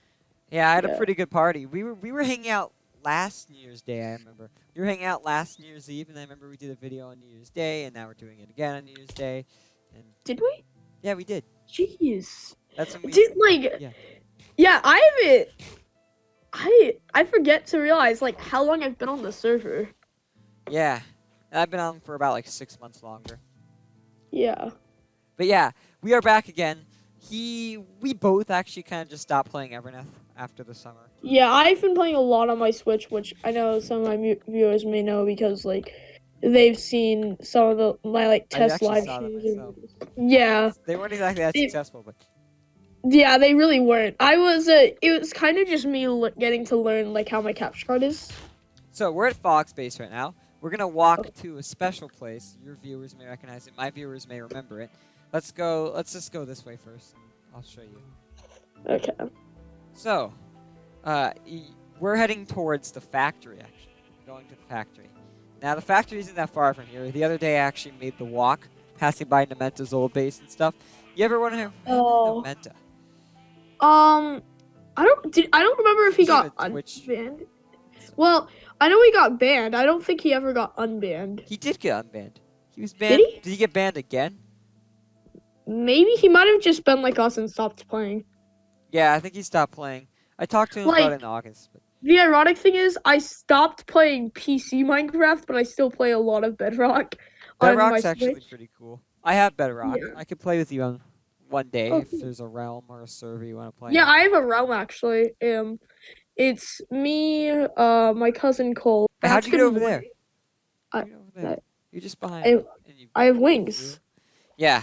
Yeah, I had a pretty good party. We were hanging out last New Year's Day, I remember. We were hanging out last New Year's Eve, and I remember we did a video on New Year's Day, and now we're doing it again on New Year's Day. And did we? Yeah, we did. Jeez. That's when we I haven't. I forget to realize like how long I've been on the server. Yeah, I've been on for about like 6 months longer. Yeah. But yeah, we are back again. We both actually kind of just stopped playing Everneth after the summer. Yeah, I've been playing a lot on my Switch, which I know some of my viewers may know because like they've seen some of my like test live streams. Yeah. They weren't exactly that successful, but. Yeah, they really weren't. It was kind of just me getting to learn like how my capture card is. So we're at Faug's base right now. We're gonna walk to a special place. Your viewers may recognize it. My viewers may remember it. Let's just go this way first. I'll show you. Okay. So, we're heading towards the factory. Actually, going to the factory. Now the factory isn't that far from here. The other day I actually made the walk, passing by Nementa's old base and stuff. You ever want to have Nementa? I don't remember if he got unbanned. Well, I know he got banned. I don't think he ever got unbanned. He did get unbanned. He was banned. Did he get banned again? Maybe he might have just been like us and stopped playing. Yeah, I think he stopped playing. I talked to him about it in August. But The ironic thing is, I stopped playing PC Minecraft, but I still play a lot of Bedrock on my Bedrock's actually Switch. pretty cool. I have Bedrock. Yeah. I could play with you on one day Oh, if there's a realm or a server you want to play yeah, on. I have a realm actually. It's me, my cousin Cole. How'd you get over there? I- How'd you get over there? You're just behind I- me. And you I have wings. Yeah.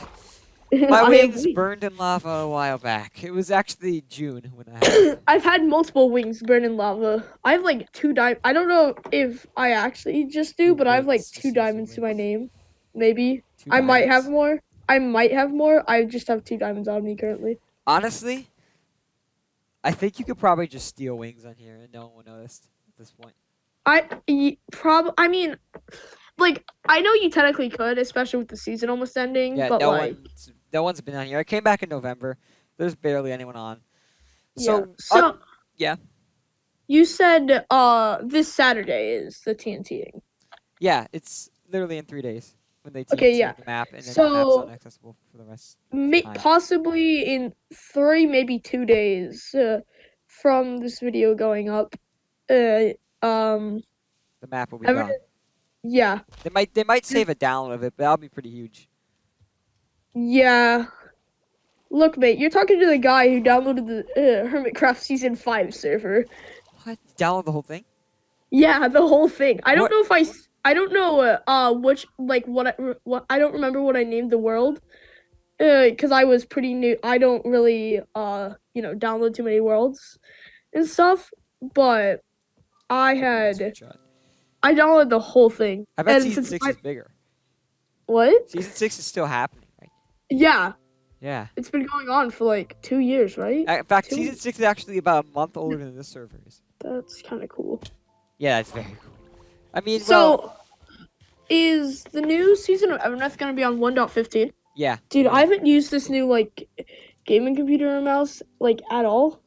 My I have wings burned in lava a while back. It was actually June when I had it. I've had multiple wings burn in lava. I have like 2 diamonds. I don't know if I actually just do, but I have like Wings, 2 just use diamonds to my wings. name. Maybe. 2 I might have diamonds? more. I just have 2 diamonds on me currently. Honestly, I think you could probably just steal wings on here and no one would notice at this point. I mean, like, I know you technically could, especially with the season almost ending, Yeah, but no one's been on here. I came back in November. There's barely anyone on. yeah. So, yeah. You said this Saturday is the TNTing. Yeah, it's literally in 3 days when they Okay, TNT yeah. the map, and then So- the map's inaccessible for the rest. Time. Possibly in 3, maybe 2 days from this video going up. The map will be gone. Yeah. They might save a download of it, but that'll be pretty huge. Yeah. Look, mate, you're talking to the guy who downloaded the Hermitcraft Season 5 server. What? Download the whole thing? Yeah, the whole thing. I don't What? know if I don't know which like what I don't remember what I named the world. Cuz I was pretty new. I don't really download too many worlds and stuff, but I downloaded the whole thing. I bet And season since 6 is bigger. What? Season 6 is still happening, right? Yeah, Yeah. it's been going on for like 2 years, right? In fact, 2 season 6 is actually about a month older than this server is. That's kind of cool. Yeah, that's very cool. I mean, So, is the new season of Everneth gonna be on 1.15? yeah. Dude, I haven't used this new like gaming computer and mouse like at all,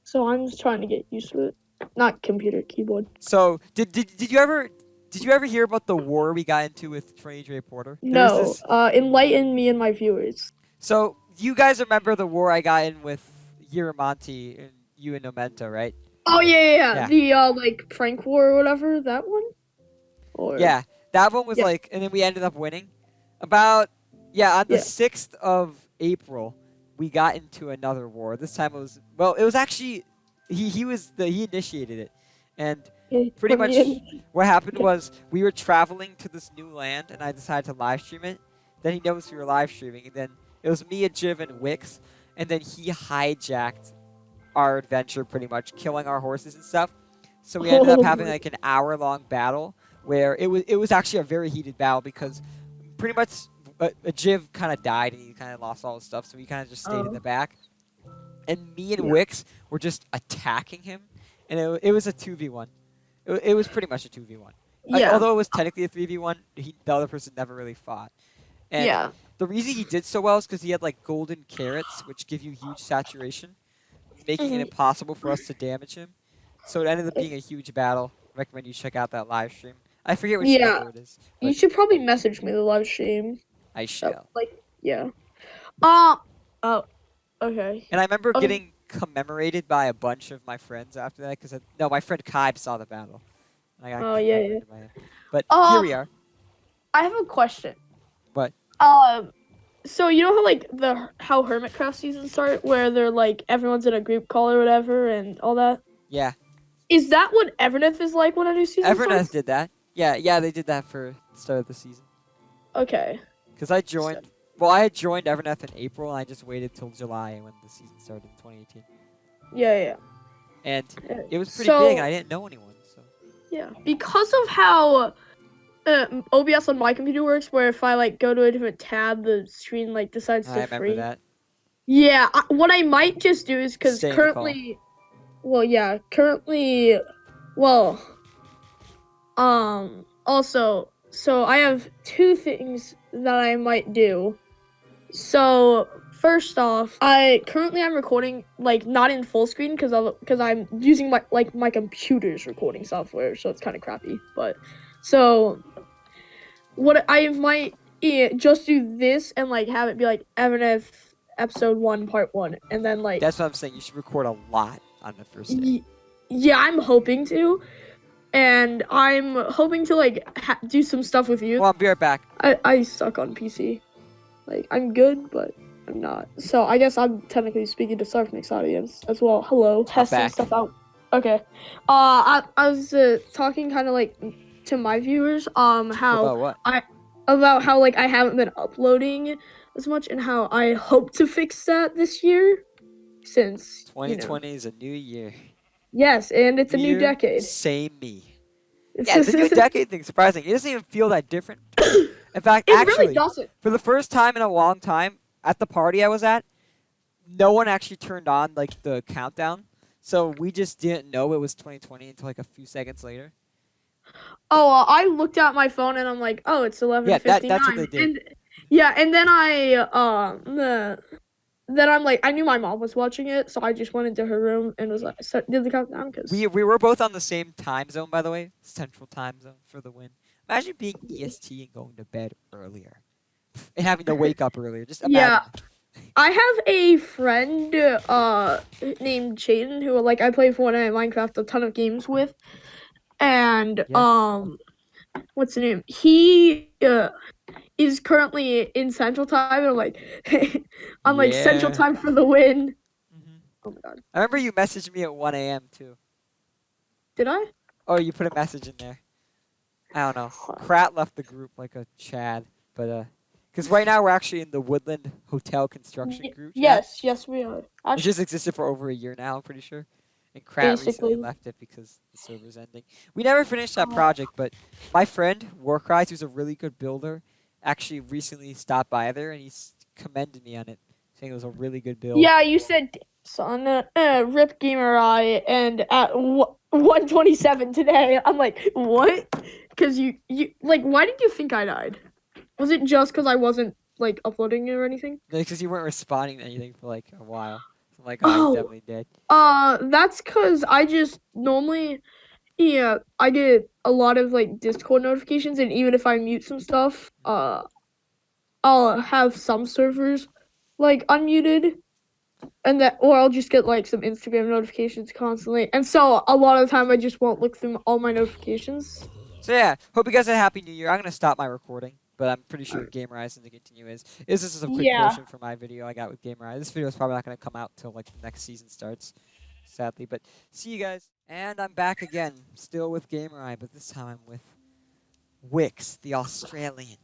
so I'm just trying to get used to it. Not computer, keyboard. So, did you ever hear about the war we got into with Trainee Dre Porter? No, enlighten me and my viewers. So, you guys remember the war I got in with Yiramonte and you and Nomento, right? Oh Yeah. the like prank war or whatever, that one? Or Yeah, that one was Yeah. like, and then we ended up winning. On the Yeah. 6th of April, we got into another war. This time it was actually, he initiated it. And pretty much what happened was we were traveling to this new land and I decided to live stream it. Then he noticed we were live streaming and then it was me, Jiv, and Wicks. And then he hijacked our adventure pretty much, killing our horses and stuff. So we ended up having like an hour-long battle where it was actually a very heated battle because pretty much a Jiv kind of died and he kind of lost all his stuff, so he kind of just stayed in the back. And me and Wicks were just attacking him, and it was a 2v1. It was pretty much a 2v1. Yeah. Although it was technically a 3v1, the other person never really fought. And Yeah. the reason he did so well is because he had like golden carrots, which give you huge saturation, making it impossible for us to damage him. So it ended up being a huge battle. Recommend you check out that live stream. I forget which server it is. You but should probably message me the live stream. I shall. Yeah. Okay. And I remember Okay. getting commemorated by a bunch of my friends after that because my friend Kaib saw the battle. And I got commemorated by him. But here we are. I have a question. What? So you know how like how Hermitcraft seasons start, where they're like everyone's in a group call or whatever and all that. Yeah. Is that what Everneth is like when a new season Everneth starts? did that. Yeah, they did that for the start of the season. Okay. Because I joined. Well, I had joined Everneth in April, and I just waited till July when the season started in 2018. Yeah. And it was pretty So- big, and I didn't know anyone. So Yeah. Because of how OBS on my computer works, where if I like go to a different tab, the screen like decides I to remember freeze. that. Yeah. What I might just do is because Stay in the call. currently, also, so I have 2 things that I might do. So first off, I'm recording like not in full screen because I'm using my computer's recording software, so it's kind of crappy. But so what I might just do this and like have it be like Everneth episode 1 part 1, and then like That's what I'm saying. You should record a lot on the first day. Yeah, I'm hoping to, and I'm hoping to like do some stuff with you. Well, I'll be right back. I suck on PC. Like I'm good, but I'm not. So I guess I'm technically speaking to Sarfnic's audience as well. Hello, testing back. stuff out. Okay. I was talking kind of like to my viewers. How About what? about how like I haven't been uploading as much, and how I hope to fix that this year. Since 2020 is a new year. Yes, and it's a new decade. Same me. Yeah, the new decade thing, surprising. It doesn't even feel that different. In fact, It actually, really doesn't. for the first time in a long time, at the party I was at, no one actually turned on like the countdown. So we just didn't know it was 2020 until like a few seconds later. Oh, I looked at my phone and I'm like, oh, it's 11:59. Yeah, that's what they did. And and then then I'm like, I knew my mom was watching it, so I just went into her room and was like, did the countdown because We were both on the same time zone, by the way, Central Time Zone for the win. Imagine being EST and going to bed earlier, and having to wake up earlier. Just imagine. Yeah. I have a friend named Jaden who like I play Fortnite and Minecraft a ton of games with, and what's the name? He is currently in Central Time, and I'm like, I'm like Central Time for the win. Oh my god! I remember you messaged me at 1 a.m. too. Did I? Oh, you put a message in there. I don't know. Krat left the group like a Chad, but because right now we're actually in the Woodland Hotel construction group. Yes, we are. It just existed for over a year now, I'm pretty sure. And Krat recently left it because the server's ending. We never finished that project, but my friend, Warcries, who's a really good builder, actually recently stopped by there, and he's commended me on it, saying it was a really good build. Yeah, you said son, rip gamer eye, and at 127 today. I'm like, what? Because you like, why did you think I died? Was it just because I wasn't like uploading or anything? Because you weren't responding to anything for like a while. So I'm like, oh, he's definitely dead. That's because I just normally, I get a lot of like Discord notifications, and even if I mute some stuff, I'll have some servers like unmuted, and or I'll just get like some Instagram notifications constantly, and so a lot of the time I just won't look through all my notifications. So yeah, hope you guys had a happy new year. I'm gonna stop my recording, but I'm pretty sure Gamer Eyes to continue is this is a quick portion for my video I got with Gamer Eyes. This video is probably not gonna come out till like the next season starts, sadly. But see you guys, and I'm back again, still with Gamer Eye, but this time I'm with Wicks, the Australian.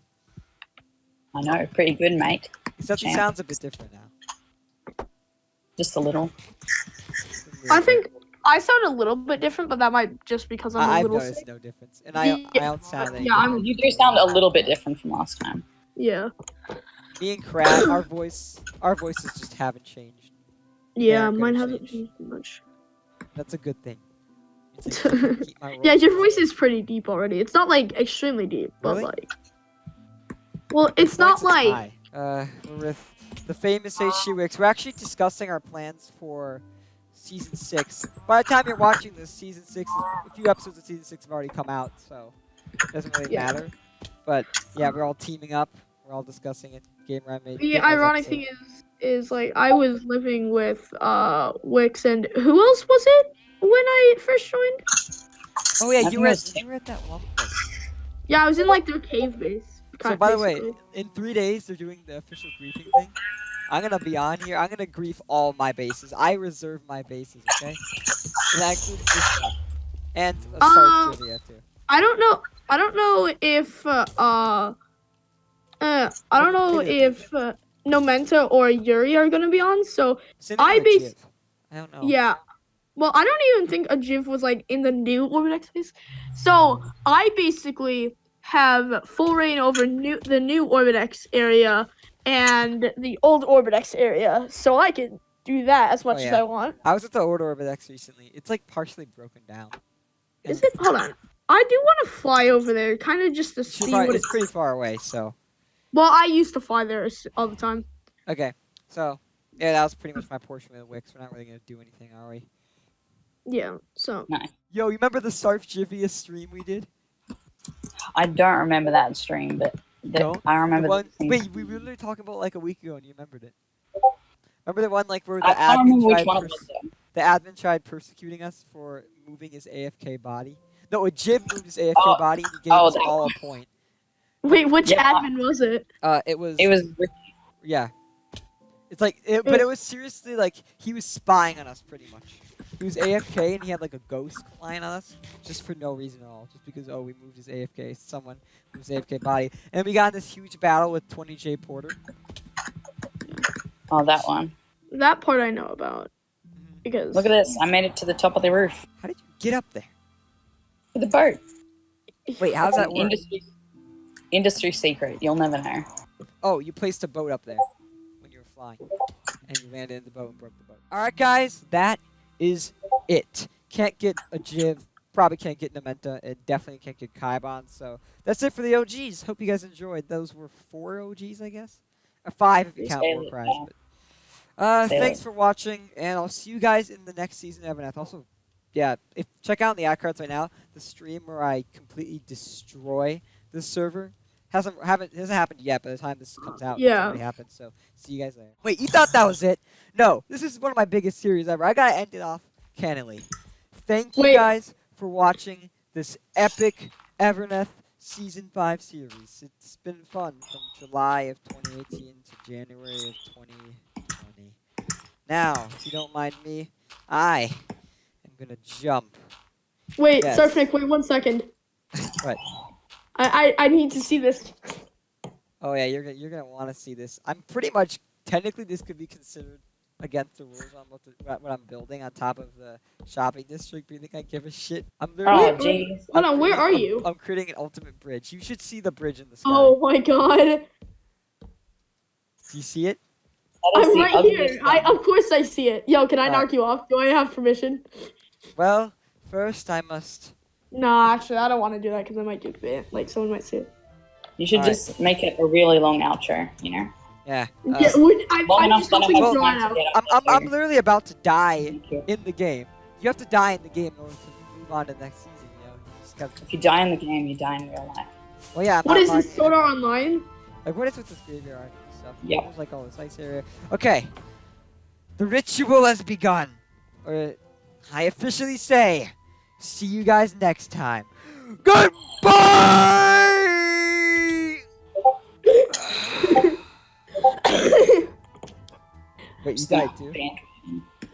I know, pretty good, mate. Except he sounds a bit different now. Just a little. I think I sound a little bit different, but that might just because I'm a little sick. I've noticed no difference, and I don't sound any You do sound a little bit different from last time. Yeah. Me and Krat, our voices just haven't changed. Yeah, mine hasn't changed much. That's a good thing. Yeah, your voice is pretty deep already. It's not like extremely deep, but like. Well, it's not like. We're with the famous HGWicks. We're actually discussing our plans for Season 6. By the time you're watching this, Season 6, a few episodes of Season 6 have already come out, so it doesn't really matter. But yeah, we're all teaming up. We're all discussing it. Gamer made. The ironic thing is like I was living with Wicks, and who else was it when I first joined? Oh yeah, you were at that one place. Yeah, I was in like their cave base. So by the way, in 3 days they're doing the official griefing thing. I'm gonna be on here. I'm gonna grief all my bases. I reserve my bases, okay? And that includes this one. And a Sarf trivia too. I don't know if Nomenta or Yuri are gonna be on. So I don't know. Yeah. Well, I don't even think a Jiv was like in the new Orbidex space. So I basically have full reign over the new Orbidex area and the old Orbidex area, so I can do that as much as I want. I was at the old Orbidex recently. It's like partially broken down. Is it? Hold on. I do want to fly over there, kind of just to see what it's pretty far away, so. Well, I used to fly there all the time. Okay, so yeah, that was pretty much my portion of the Wicks. We're not really gonna do anything, are we? Yeah. So. Nice. Yo, you remember the Sarf Jivia stream we did? I don't remember that stream, but I remember the thing. Wait, we were literally talking about like a week ago, and you remembered it. Remember the one like where the I don't remember which one it was. the admin tried persecuting us for moving his AFK body. No, a Jib moved his AFK body and he gave us all a point. Wait, which admin was it? It was. Yeah. It's like, but it was seriously like he was spying on us pretty much. He was AFK and he had like a ghost flying on us just for no reason at all. Just because we moved his AFK, someone moved his AFK body, and we got in this huge battle with 20J Porter. Oh, that one. That part I know about. Because look at this, I made it to the top of the roof. How did you get up there? With a boat. Wait, how does that work? Industry secret. You'll never know. Oh, you placed a boat up there when you were flying, and you landed in the boat and broke the boat. All right, guys, that is it. Can't get a Jiv, probably can't get Nementa, and definitely can't get Kaibon. So that's it for the OGs. Hope you guys enjoyed. Those were 4 OGs, I guess, or 5 if you count Warcries. But thanks for watching, and I'll see you guys in the next season of Everneth. Also, yeah, check out in the iCards right now the stream where I completely destroy the server. Hasn't happened yet. By the time this comes out, it's already happened. So see you guys later. Wait, you thought that was it? No, this is one of my biggest series ever. I gotta end it off cannily. Thank you guys for watching this epic Everneth Season 5 series. It's been fun from July of 2018 to January of 2020. Now, if you don't mind me, I am gonna jump. Wait, Sarfnic, wait 1 second. What? I need to see this. Oh yeah, you're gonna want to see this. I'm pretty much technically this could be considered against the rules on what I'm building on top of the shopping district. But you think I give a shit? I'm literally. Hold on, where are you? I'm creating an ultimate bridge. You should see the bridge in the sky. Oh my god. Do you see it? I'm right here. Of course I see it. Yo, can I knock you off? Do I have permission? Well, first I must. Nah, actually, I don't want to do that because I might do it. Like, someone might see it. You should just make it a really long outro, you know? Yeah. I'm just hoping to draw out. I'm literally about to die in the game. You have to die in the game in order to move on to the next season, you know? You just gotta... If you die in the game, you die in real life. Well, yeah. What is this, Sword Art Online? Like, what is with this graveyard and stuff? Yeah. There's like all this ice area. Okay. The ritual has begun. Or, I officially say, see you guys next time. Goodbye! Wait, you died too?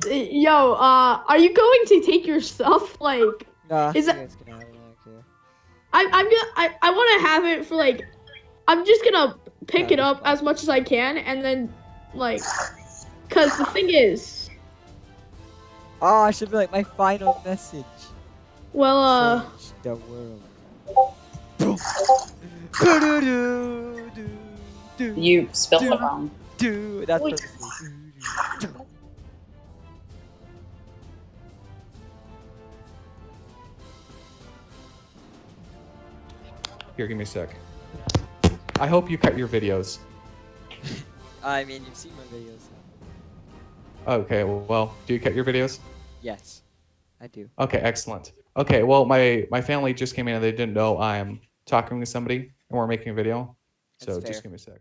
Yo, are you going to take your stuff? Like, nah, is you it? guys can have it, I want to have it for like. I'm just gonna pick it up as much as I can, and then like, cause the thing is. Oh, I should be like my final message. Well, change the world. You spelled it wrong. That's perfectly. Here, give me a sec. I hope you cut your videos. I mean, you've seen my videos. Okay, well, do you cut your videos? Yes, I do. Okay, excellent. Okay, well, my family just came in and they didn't know I'm talking to somebody and we're making a video. So just give me a sec.